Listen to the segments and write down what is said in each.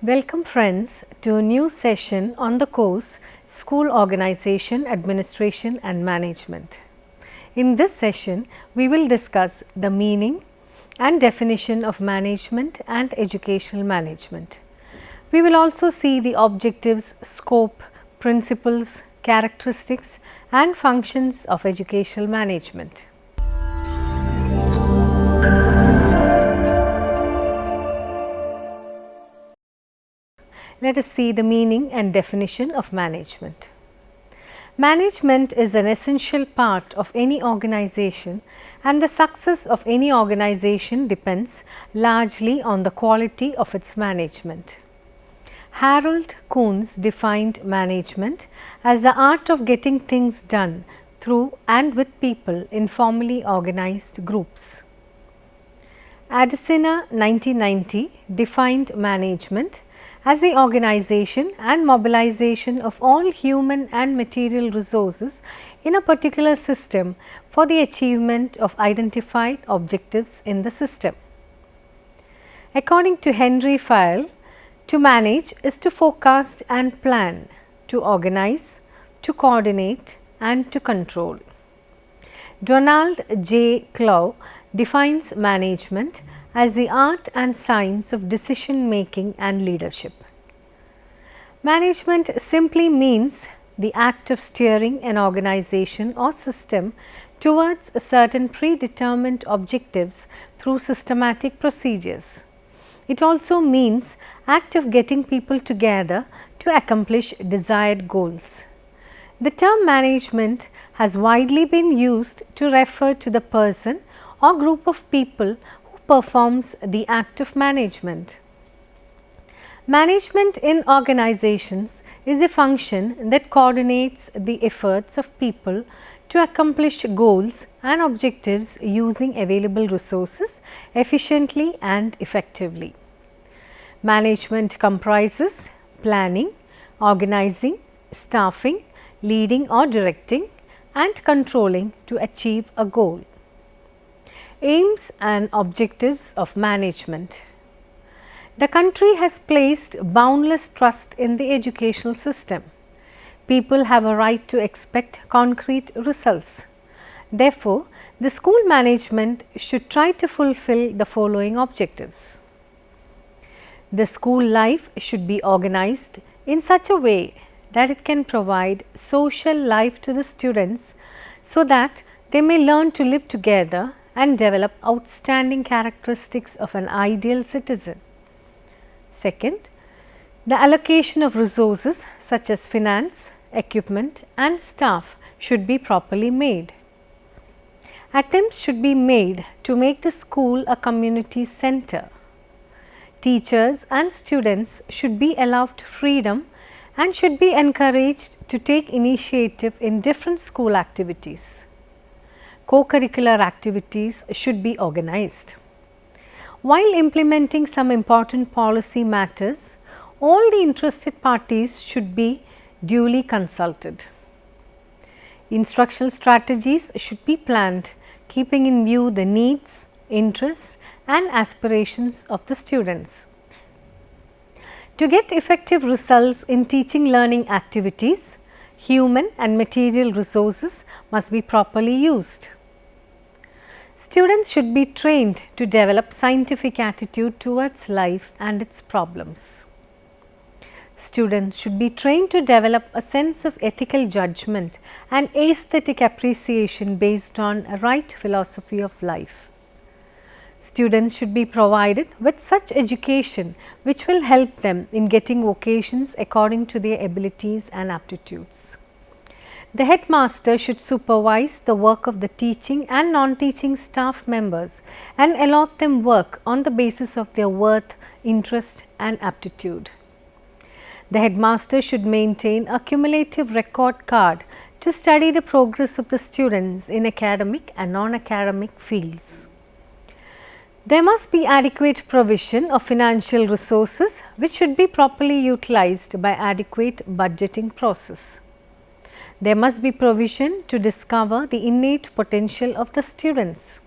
Welcome friends to a new session on the course School Organization, Administration and Management. In this session, we will discuss the meaning and definition of management and educational management. We will also see the objectives, scope, principles, characteristics and functions of educational management. Let us see the meaning and definition of management. Management is an essential part of any organization, and the success of any organization depends largely on the quality of its management. Harold Kuhns defined management as the art of getting things done through and with people in formally organized groups. Adesina 1990 defined management as the organization and mobilization of all human and material resources in a particular system for the achievement of identified objectives in the system. According to Henry Fayol, to manage is to forecast and plan, to organize, to coordinate and to control. Donald J. Clough defines management as the art and science of decision making and leadership. Management simply means the act of steering an organization or system towards certain predetermined objectives through systematic procedures. It also means act of getting people together to accomplish desired goals. The term management has widely been used to refer to the person or group of people performs the act of management. Management in organizations is a function that coordinates the efforts of people to accomplish goals and objectives using available resources efficiently and effectively. Management comprises planning, organizing, staffing, leading or directing and controlling to achieve a goal. Aims and objectives of management. The country has placed boundless trust in the educational system. People have a right to expect concrete results. Therefore, the school management should try to fulfill the following objectives. The school life should be organized in such a way that it can provide social life to the students so that they may learn to live together and develop outstanding characteristics of an ideal citizen. Second, the allocation of resources such as finance, equipment and staff should be properly made. Attempts should be made to make the school a community center. Teachers and students should be allowed freedom and should be encouraged to take initiative in different school activities. Co-curricular activities should be organized. While implementing some important policy matters, all the interested parties should be duly consulted. Instructional strategies should be planned, keeping in view the needs, interests and aspirations of the students. To get effective results in teaching learning activities, human and material resources must be properly used. Students should be trained to develop scientific attitude towards life and its problems. Students should be trained to develop a sense of ethical judgment and aesthetic appreciation based on a right philosophy of life. Students should be provided with such education which will help them in getting vocations according to their abilities and aptitudes. The headmaster should supervise the work of the teaching and non-teaching staff members and allot them work on the basis of their worth, interest and aptitude. The headmaster should maintain a cumulative record card to study the progress of the students in academic and non-academic fields. There must be adequate provision of financial resources which should be properly utilized by adequate budgeting process. There must be provision to discover the innate potential of the students.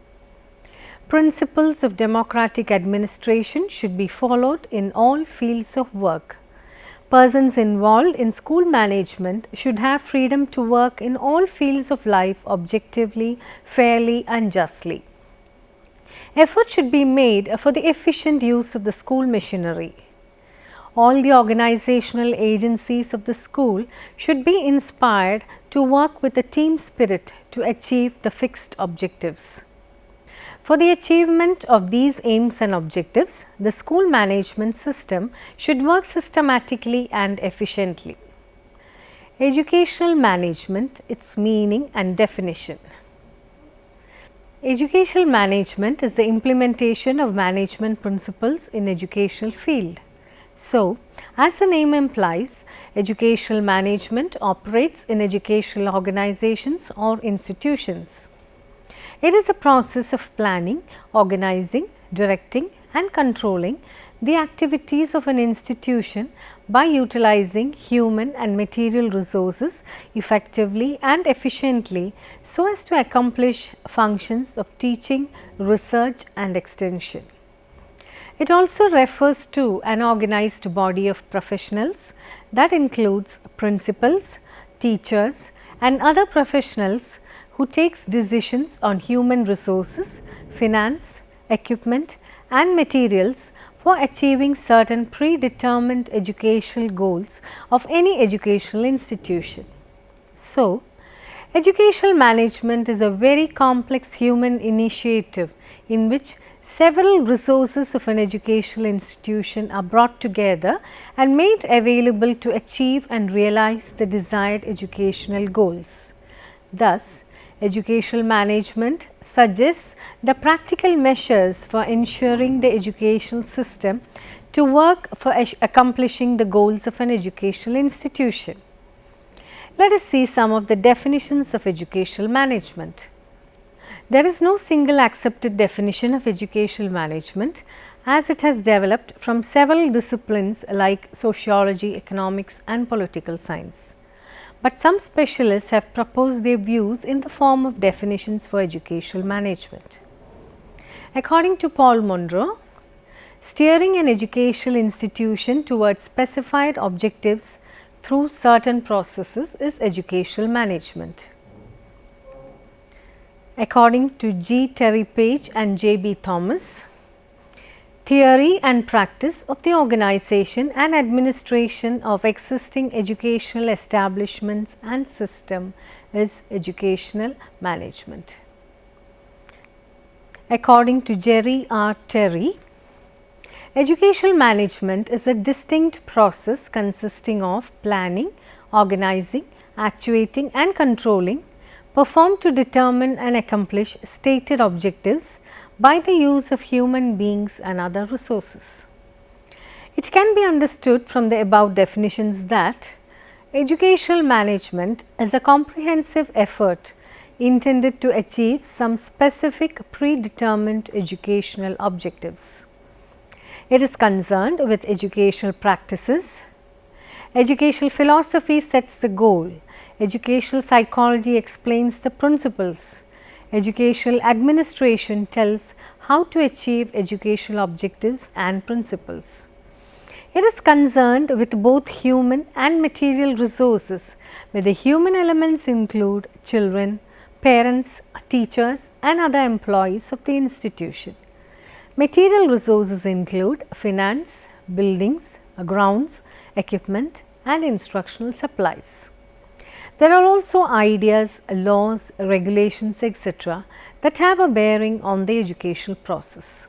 Principles of democratic administration should be followed in all fields of work. Persons involved in school management should have freedom to work in all fields of life objectively, fairly and justly. Effort should be made for the efficient use of the school machinery. All the organizational agencies of the school should be inspired to work with a team spirit to achieve the fixed objectives. For the achievement of these aims and objectives, the school management system should work systematically and efficiently. Educational management, its meaning and definition. Educational management is the implementation of management principles in educational field. So, as the name implies, educational management operates in educational organizations or institutions. It is a process of planning, organizing, directing and controlling the activities of an institution by utilizing human and material resources effectively and efficiently so as to accomplish functions of teaching, research and extension. It also refers to an organized body of professionals that includes principals, teachers and other professionals who takes decisions on human resources, finance, equipment and materials for achieving certain predetermined educational goals of any educational institution. So, educational management is a very complex human initiative in which several resources of an educational institution are brought together and made available to achieve and realize the desired educational goals. Thus, educational management suggests the practical measures for ensuring the educational system to work for accomplishing the goals of an educational institution. Let us see some of the definitions of educational management. There is no single accepted definition of educational management as it has developed from several disciplines like sociology, economics and political science. But some specialists have proposed their views in the form of definitions for educational management. According to Paul Monroe, steering an educational institution towards specified objectives through certain processes is educational management. According to G. Terry Page and J. B. Thomas, theory and practice of the organization and administration of existing educational establishments and system is educational management. According to Jerry R. Terry, educational management is a distinct process consisting of planning, organizing, actuating and controlling performed to determine and accomplish stated objectives by the use of human beings and other resources. It can be understood from the above definitions that educational management is a comprehensive effort intended to achieve some specific predetermined educational objectives. It is concerned with educational practices. Educational philosophy sets the goal. Educational psychology explains the principles. Educational administration tells how to achieve educational objectives and principles. It is concerned with both human and material resources, where the human elements include children, parents, teachers and other employees of the institution. Material resources include finance, buildings, grounds, equipment and instructional supplies. There are also ideas, laws, regulations, etc. that have a bearing on the educational process.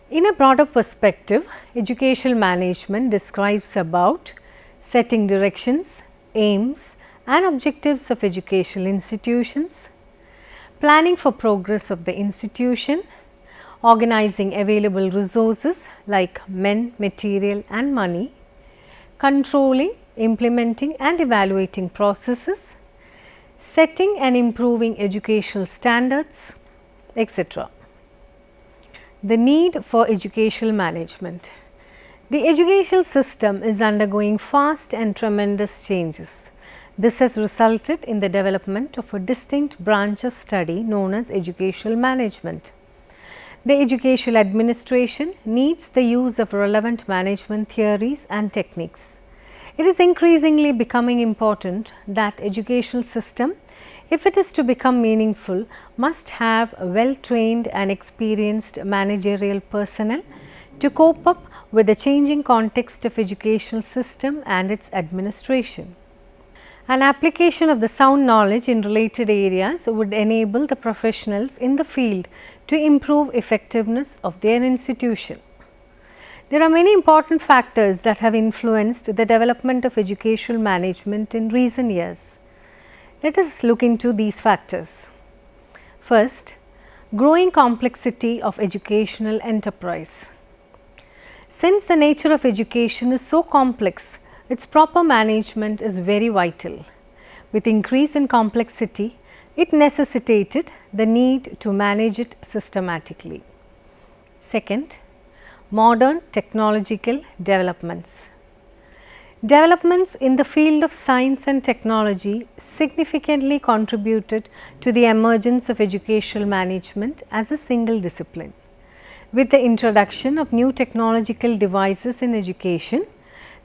In a broader perspective, educational management describes about setting directions, aims and objectives of educational institutions, planning for progress of the institution, organizing available resources like men, material and money, controlling, implementing and evaluating processes, setting and improving educational standards, etc. The need for educational management. The educational system is undergoing fast and tremendous changes. This has resulted in the development of a distinct branch of study known as educational management. The educational administration needs the use of relevant management theories and techniques. It is increasingly becoming important that educational system, if it is to become meaningful, must have well trained and experienced managerial personnel to cope up with the changing context of educational system and its administration. An application of the sound knowledge in related areas would enable the professionals in the field to improve effectiveness of their institution. There are many important factors that have influenced the development of educational management in recent years. Let us look into these factors. First, growing complexity of educational enterprise. Since the nature of education is so complex, its proper management is very vital. With increase in complexity, it necessitated the need to manage it systematically. Second, modern technological developments. Developments in the field of science and technology significantly contributed to the emergence of educational management as a single discipline. With the introduction of new technological devices in education,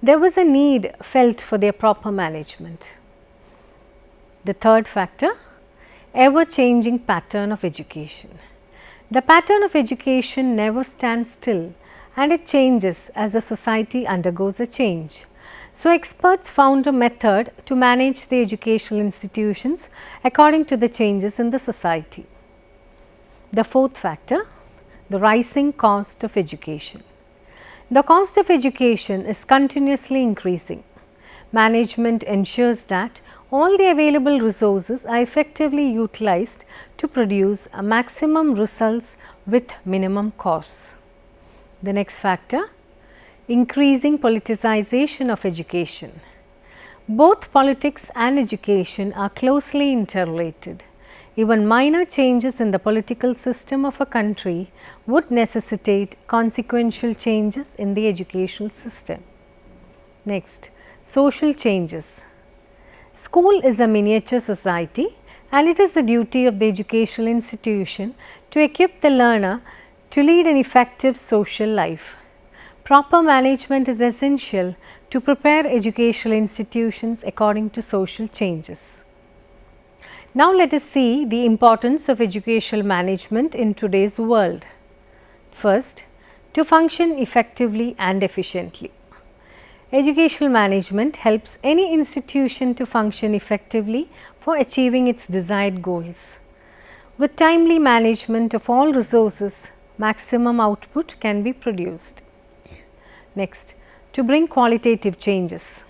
there was a need felt for their proper management. The third factor, ever changing pattern of education. The pattern of education never stands still and it changes as the society undergoes a change. So, experts found a method to manage the educational institutions according to the changes in the society. The fourth factor, the rising cost of education. The cost of education is continuously increasing. Management ensures that all the available resources are effectively utilized to produce a maximum results with minimum costs. The next factor, increasing politicization of education. Both politics and education are closely interrelated. Even minor changes in the political system of a country would necessitate consequential changes in the educational system. Next, social changes. School is a miniature society and it is the duty of the educational institution to equip the learner to lead an effective social life. Proper management is essential to prepare educational institutions according to social changes. Now, let us see the importance of educational management in today's world. First, to function effectively and efficiently. Educational management helps any institution to function effectively for achieving its desired goals. With timely management of all resources, maximum output can be produced. Next, to bring qualitative changes.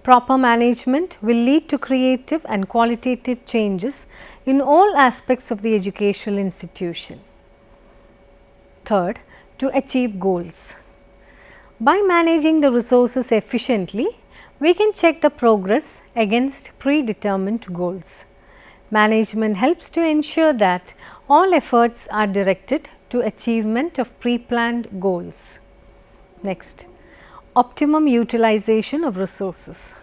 Proper management will lead to creative and qualitative changes in all aspects of the educational institution. Third, to achieve goals. By managing the resources efficiently, we can check the progress against predetermined goals. Management helps to ensure that all efforts are directed to achievement of pre-planned goals. Next, optimum utilization of resources.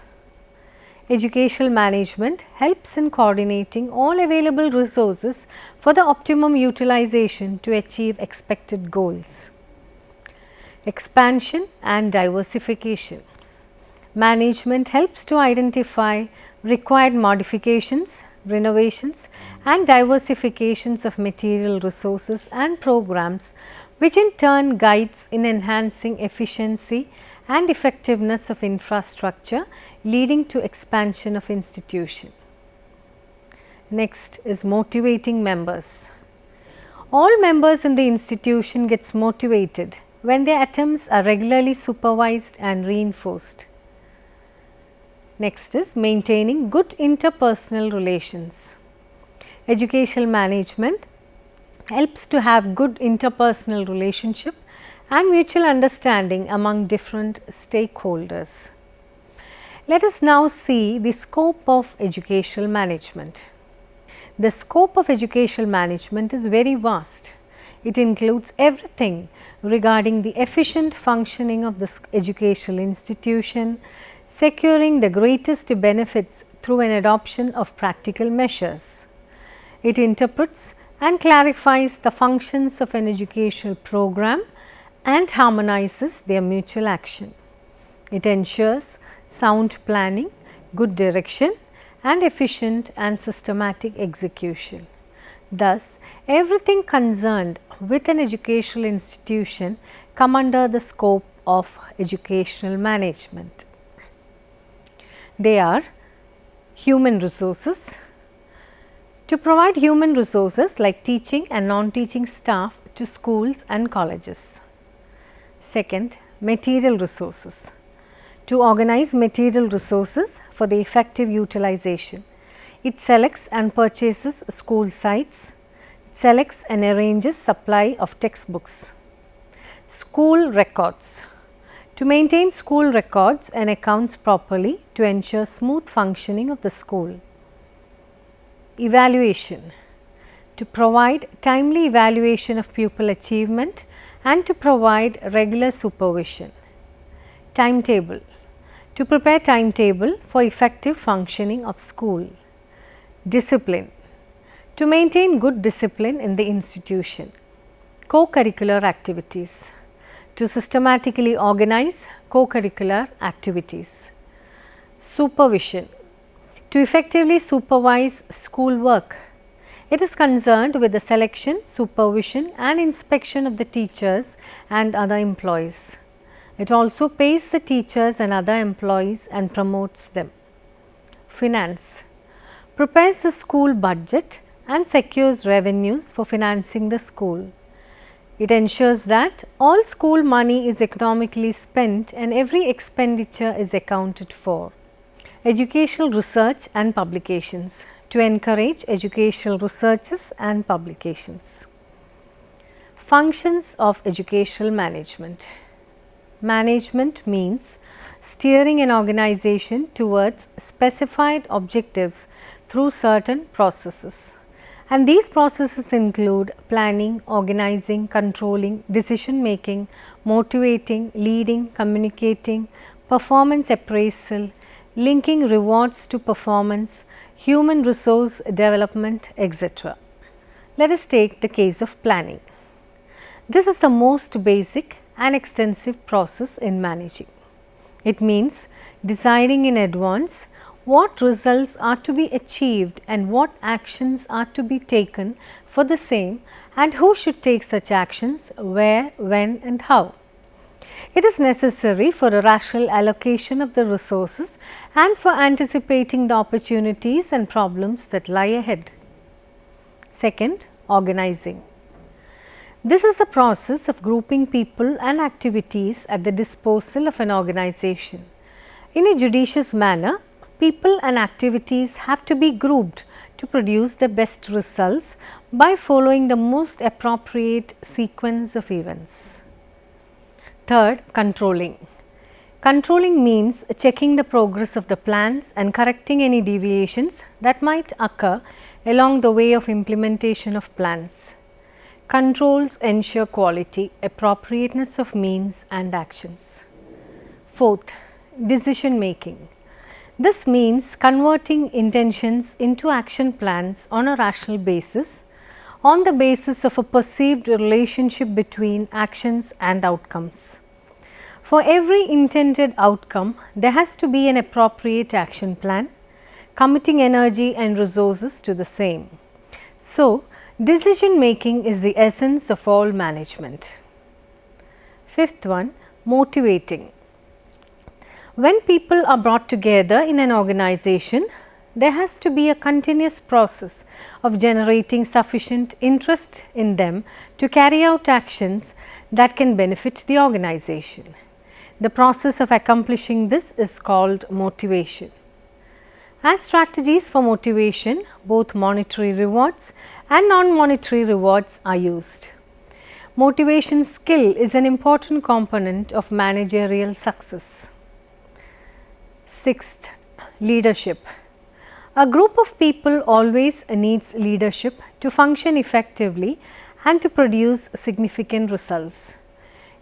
Educational management helps in coordinating all available resources for the optimum utilization to achieve expected goals. Expansion and diversification. Management helps to identify required modifications, renovations and diversifications of material resources and programs, which in turn guides in enhancing efficiency and effectiveness of infrastructure, leading to expansion of institution. Next is motivating members. All members in the institution gets motivated when their attempts are regularly supervised and reinforced. Next is maintaining good interpersonal relations. Educational management helps to have good interpersonal relationship and mutual understanding among different stakeholders. Let us now see the scope of educational management. The scope of educational management is very vast. It includes everything regarding the efficient functioning of the educational institution, securing the greatest benefits through an adoption of practical measures. It interprets and clarifies the functions of an educational program and harmonizes their mutual action. It ensures sound planning, good direction and efficient and systematic execution. Thus, everything concerned with an educational institution come under the scope of educational management. They are human resources. To provide human resources like teaching and non-teaching staff to schools and colleges. Second, material resources. To organize material resources for the effective utilization. It selects and purchases school sites, selects and arranges supply of textbooks. School records. To maintain school records and accounts properly to ensure smooth functioning of the school. Evaluation. To provide timely evaluation of pupil achievement and to provide regular supervision. Timetable. To prepare timetable for effective functioning of school. Discipline. To maintain good discipline in the institution. Co-curricular activities. To systematically organize co-curricular activities. Supervision. To effectively supervise school work. It is concerned with the selection, supervision and inspection of the teachers and other employees. It also pays the teachers and other employees and promotes them. Finance. Prepares the school budget and secures revenues for financing the school. It ensures that all school money is economically spent and every expenditure is accounted for. Educational research and publications. To encourage educational researches and publications. Functions of educational management. Management means steering an organization towards specified objectives through certain processes, and these processes include planning, organizing, controlling, decision making, motivating, leading, communicating, performance appraisal, linking rewards to performance, human resource development, etc. Let us take the case of planning. This is the most basic and extensive process in managing. It means deciding in advance what results are to be achieved and what actions are to be taken for the same and who should take such actions, where, when and how. It is necessary for a rational allocation of the resources and for anticipating the opportunities and problems that lie ahead. Second, organizing. This is the process of grouping people and activities at the disposal of an organization. In a judicious manner, people and activities have to be grouped to produce the best results by following the most appropriate sequence of events. Third, controlling. Controlling means checking the progress of the plans and correcting any deviations that might occur along the way of implementation of plans. Controls ensure quality, appropriateness of means and actions. Fourth, decision making. This means converting intentions into action plans on a rational basis, on the basis of a perceived relationship between actions and outcomes. For every intended outcome, there has to be an appropriate action plan, committing energy and resources to the same. So, decision making is the essence of all management. Fifth one, motivating. When people are brought together in an organization, there has to be a continuous process of generating sufficient interest in them to carry out actions that can benefit the organization. The process of accomplishing this is called motivation. As strategies for motivation, both monetary rewards and non-monetary rewards are used. Motivation skill is an important component of managerial success. Sixth, leadership. A group of people always needs leadership to function effectively and to produce significant results.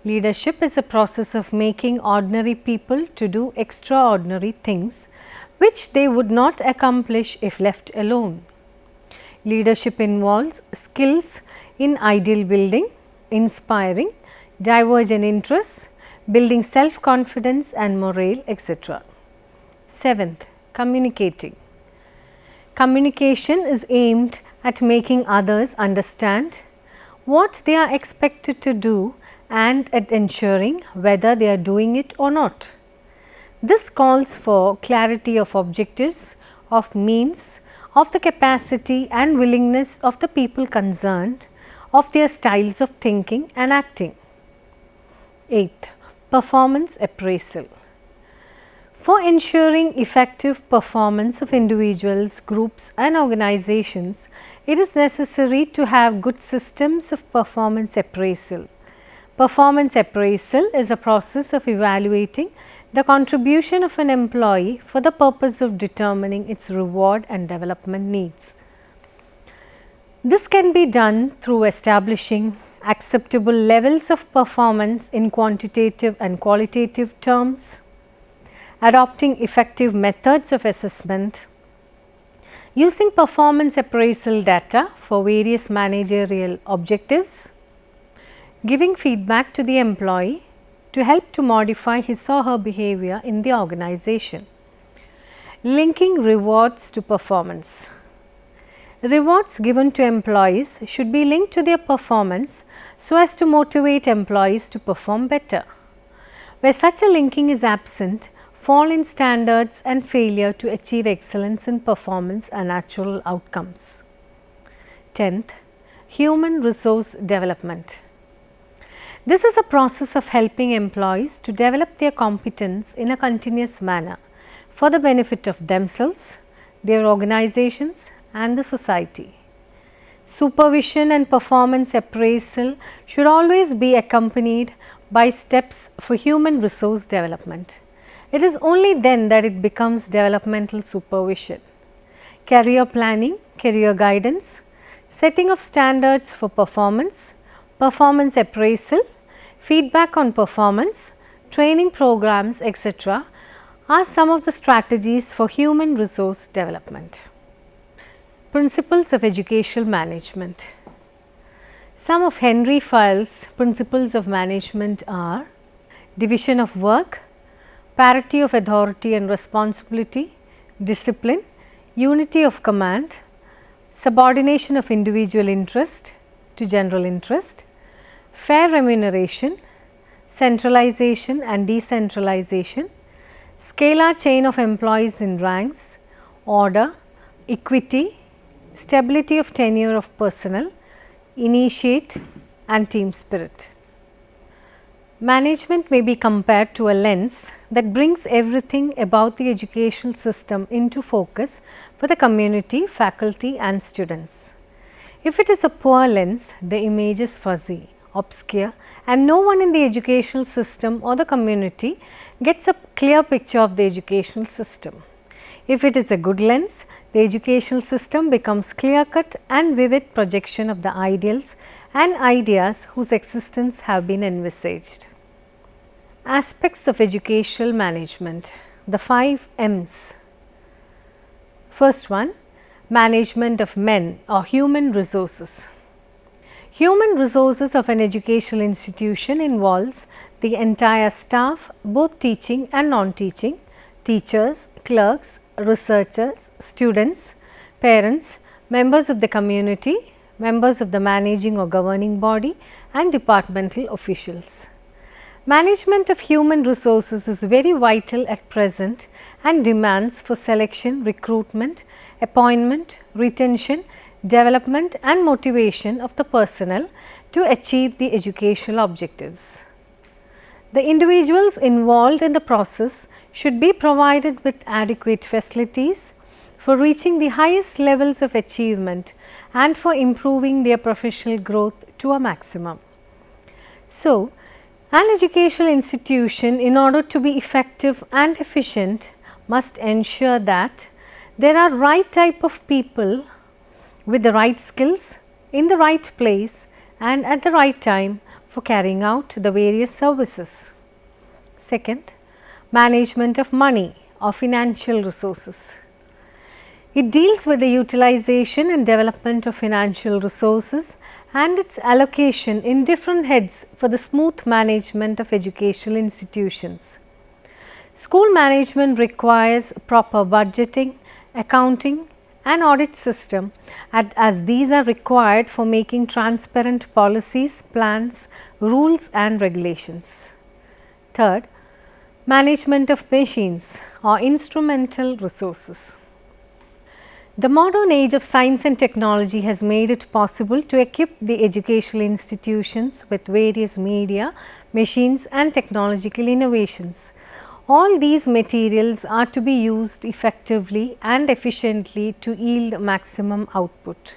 Leadership is a process of making ordinary people to do extraordinary things which they would not accomplish if left alone. Leadership involves skills in ideal building, inspiring, divergent interests, building self-confidence and morale, etc. Seventh, communicating. Communication is aimed at making others understand what they are expected to do and at ensuring whether they are doing it or not. This calls for clarity of objectives, of means, of the capacity and willingness of the people concerned, of their styles of thinking and acting. Eighth, performance appraisal. For ensuring effective performance of individuals, groups and organizations, it is necessary to have good systems of performance appraisal. Performance appraisal is a process of evaluating the contribution of an employee for the purpose of determining its reward and development needs. This can be done through establishing acceptable levels of performance in quantitative and qualitative terms, adopting effective methods of assessment, using performance appraisal data for various managerial objectives, giving feedback to the employee to help to modify his or her behavior in the organization. Linking rewards to performance. Rewards given to employees should be linked to their performance so as to motivate employees to perform better. Where such a linking is absent, fall in standards and failure to achieve excellence in performance are natural outcomes. 10th, human resource development. This is a process of helping employees to develop their competence in a continuous manner for the benefit of themselves, their organizations and the society. Supervision and performance appraisal should always be accompanied by steps for human resource development. It is only then that it becomes developmental supervision. Career planning, career guidance, setting of standards for performance, performance appraisal, feedback on performance, training programs, etc. are some of the strategies for human resource development. Principles of educational management. Some of Henry Fayol's principles of management are division of work, parity of authority and responsibility, discipline, unity of command, subordination of individual interest to general interest, fair remuneration, centralization and decentralization, scalar chain of employees in ranks, order, equity, stability of tenure of personnel, initiate and team spirit. Management may be compared to a lens that brings everything about the educational system into focus for the community, faculty and students. If it is a poor lens, the image is fuzzy, obscure and no one in the educational system or the community gets a clear picture of the educational system. If it is a good lens, the educational system becomes clear-cut and vivid projection of the ideals and ideas whose existence have been envisaged. Aspects of educational management, the 5 M's. First one, management of men or human resources. Human resources of an educational institution involves the entire staff, both teaching and non-teaching, teachers, clerks, researchers, students, parents, members of the community, members of the managing or governing body and departmental officials. Management of human resources is very vital at present and demands for selection, recruitment, appointment, retention, development and motivation of the personnel to achieve the educational objectives. The individuals involved in the process should be provided with adequate facilities for reaching the highest levels of achievement and for improving their professional growth to a maximum. So, an educational institution, in order to be effective and efficient, must ensure that there are right type of people with the right skills in the right place and at the right time for carrying out the various services. Second, management of money or financial resources. It deals with the utilization and development of financial resources and its allocation in different heads for the smooth management of educational institutions. School management requires proper budgeting, accounting and audit system as these are required for making transparent policies, plans, rules and regulations. Third, management of machines or instrumental resources. The modern age of science and technology has made it possible to equip the educational institutions with various media, machines and technological innovations. All these materials are to be used effectively and efficiently to yield maximum output.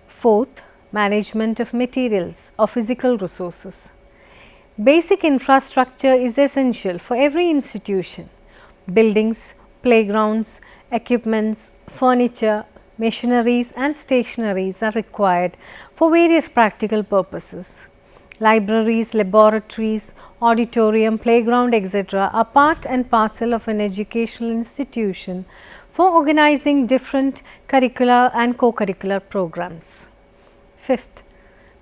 Fourth, management of materials or physical resources. Basic infrastructure is essential for every institution. Buildings, playgrounds, equipments, furniture, machineries and stationaries are required for various practical purposes. Libraries, laboratories, auditorium, playground, etc. are part and parcel of an educational institution for organizing different curricular and co-curricular programs. Fifth,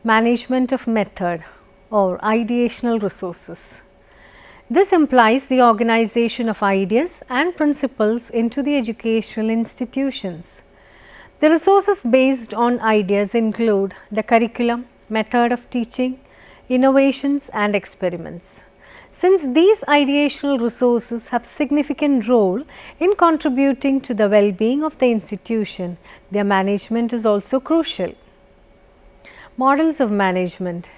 management of method or ideational resources. This implies the organization of ideas and principles into the educational institutions. The resources based on ideas include the curriculum, method of teaching, innovations and experiments. Since these ideational resources have significant role in contributing to the well-being of the institution, their management is also crucial. Models of management.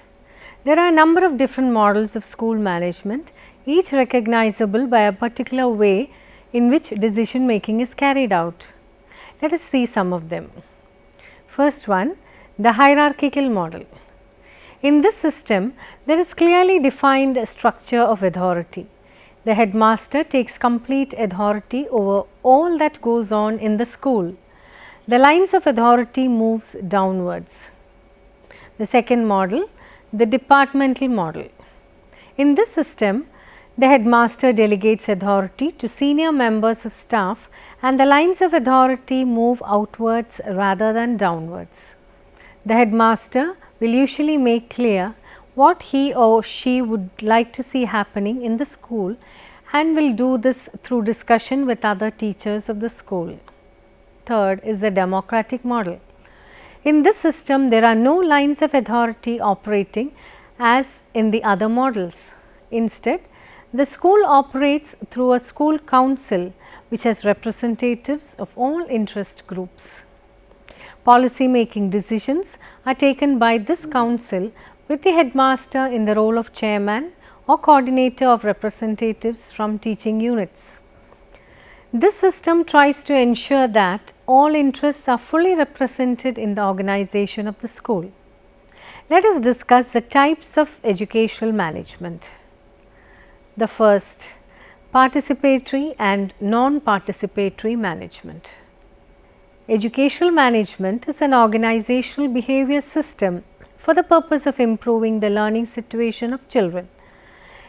There are a number of different models of school management, each recognizable by a particular way in which decision making is carried out. Let us see some of them. First one, the hierarchical model. In this system, there is clearly defined a structure of authority. The headmaster takes complete authority over all that goes on in the school. The lines of authority moves downwards. The second model, the departmental model. In this system, the headmaster delegates authority to senior members of staff and the lines of authority move outwards rather than downwards. The headmaster will usually make clear what he or she would like to see happening in the school and will do this through discussion with other teachers of the school. Third is the democratic model. In this system, there are no lines of authority operating as in the other models. Instead, the school operates through a school council which has representatives of all interest groups. Policy making decisions are taken by this council with the headmaster in the role of chairman or coordinator of representatives from teaching units. This system tries to ensure that all interests are fully represented in the organization of the school. Let us discuss the types of educational management. The first, participatory and non-participatory management. Educational management is an organizational behavior system for the purpose of improving the learning situation of children.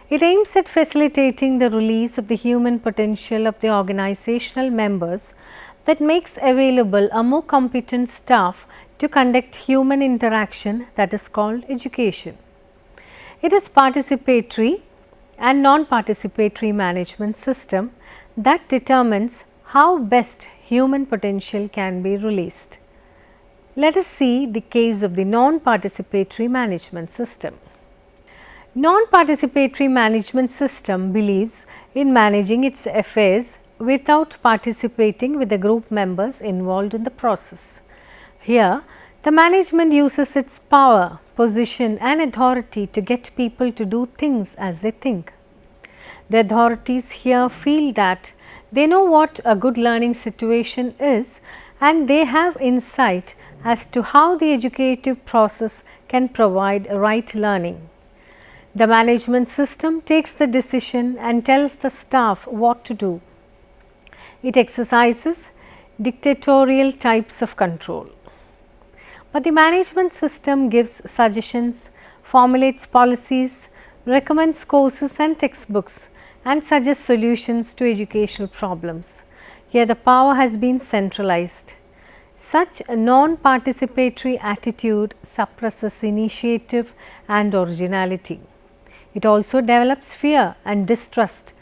It aims at facilitating the release of the human potential of the organizational members that makes available a more competent staff to conduct human interaction, that is called education. It is participatory and non-participatory management system that determines how best human potential can be released. Let us see the case of the non-participatory management system. Non-participatory management system believes in managing its affairs without participating with the group members involved in the process. Here, the management uses its power, position and authority to get people to do things as they think. The authorities here feel that they know what a good learning situation is and they have insight as to how the educative process can provide right learning. The management system takes the decision and tells the staff what to do. It exercises dictatorial types of control. But the management system gives suggestions, formulates policies, recommends courses and textbooks and suggests solutions to educational problems. Here the power has been centralized. Such a non-participatory attitude suppresses initiative and originality. It also develops fear and distrust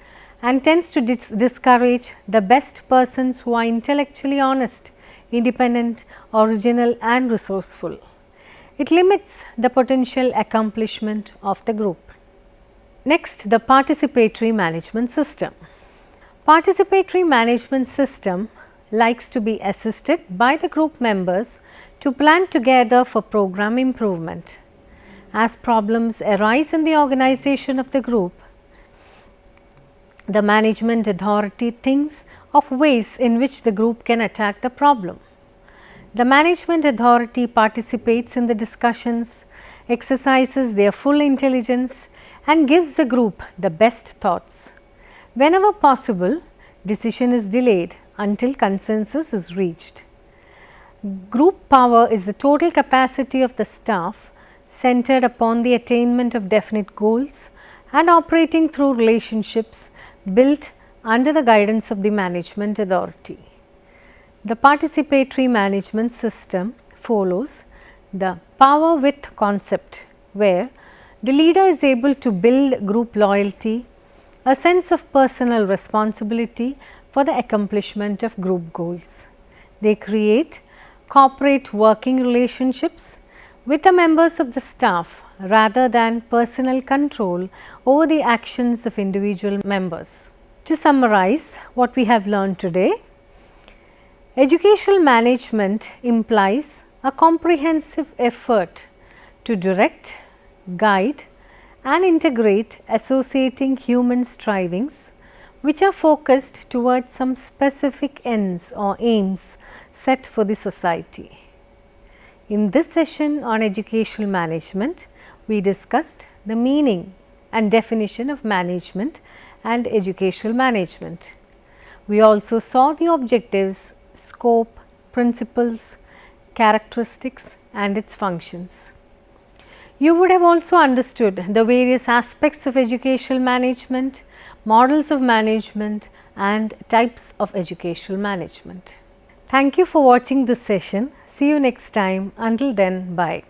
and tends to discourage the best persons who are intellectually honest, independent, original and resourceful. It limits the potential accomplishment of the group. Next, the participatory management system. Participatory management system likes to be assisted by the group members to plan together for program improvement. As problems arise in the organization of the group, the management authority thinks of ways in which the group can attack the problem. The management authority participates in the discussions, exercises their full intelligence and gives the group the best thoughts. Whenever possible, decision is delayed until consensus is reached. Group power is the total capacity of the staff centered upon the attainment of definite goals and operating through relationships built under the guidance of the management authority. The participatory management system follows the power with concept, where the leader is able to build group loyalty, a sense of personal responsibility for the accomplishment of group goals. They create corporate working relationships with the members of the staff rather than personal control over the actions of individual members. To summarize what we have learned today, educational management implies a comprehensive effort to direct, guide and integrate associating human strivings which are focused towards some specific ends or aims set for the society. In this session on educational management, we discussed the meaning and definition of management and educational management. We also saw the objectives, scope, principles, characteristics and its functions. You would have also understood the various aspects of educational management, models of management and types of educational management. Thank you for watching this session. See you next time. Until then, bye.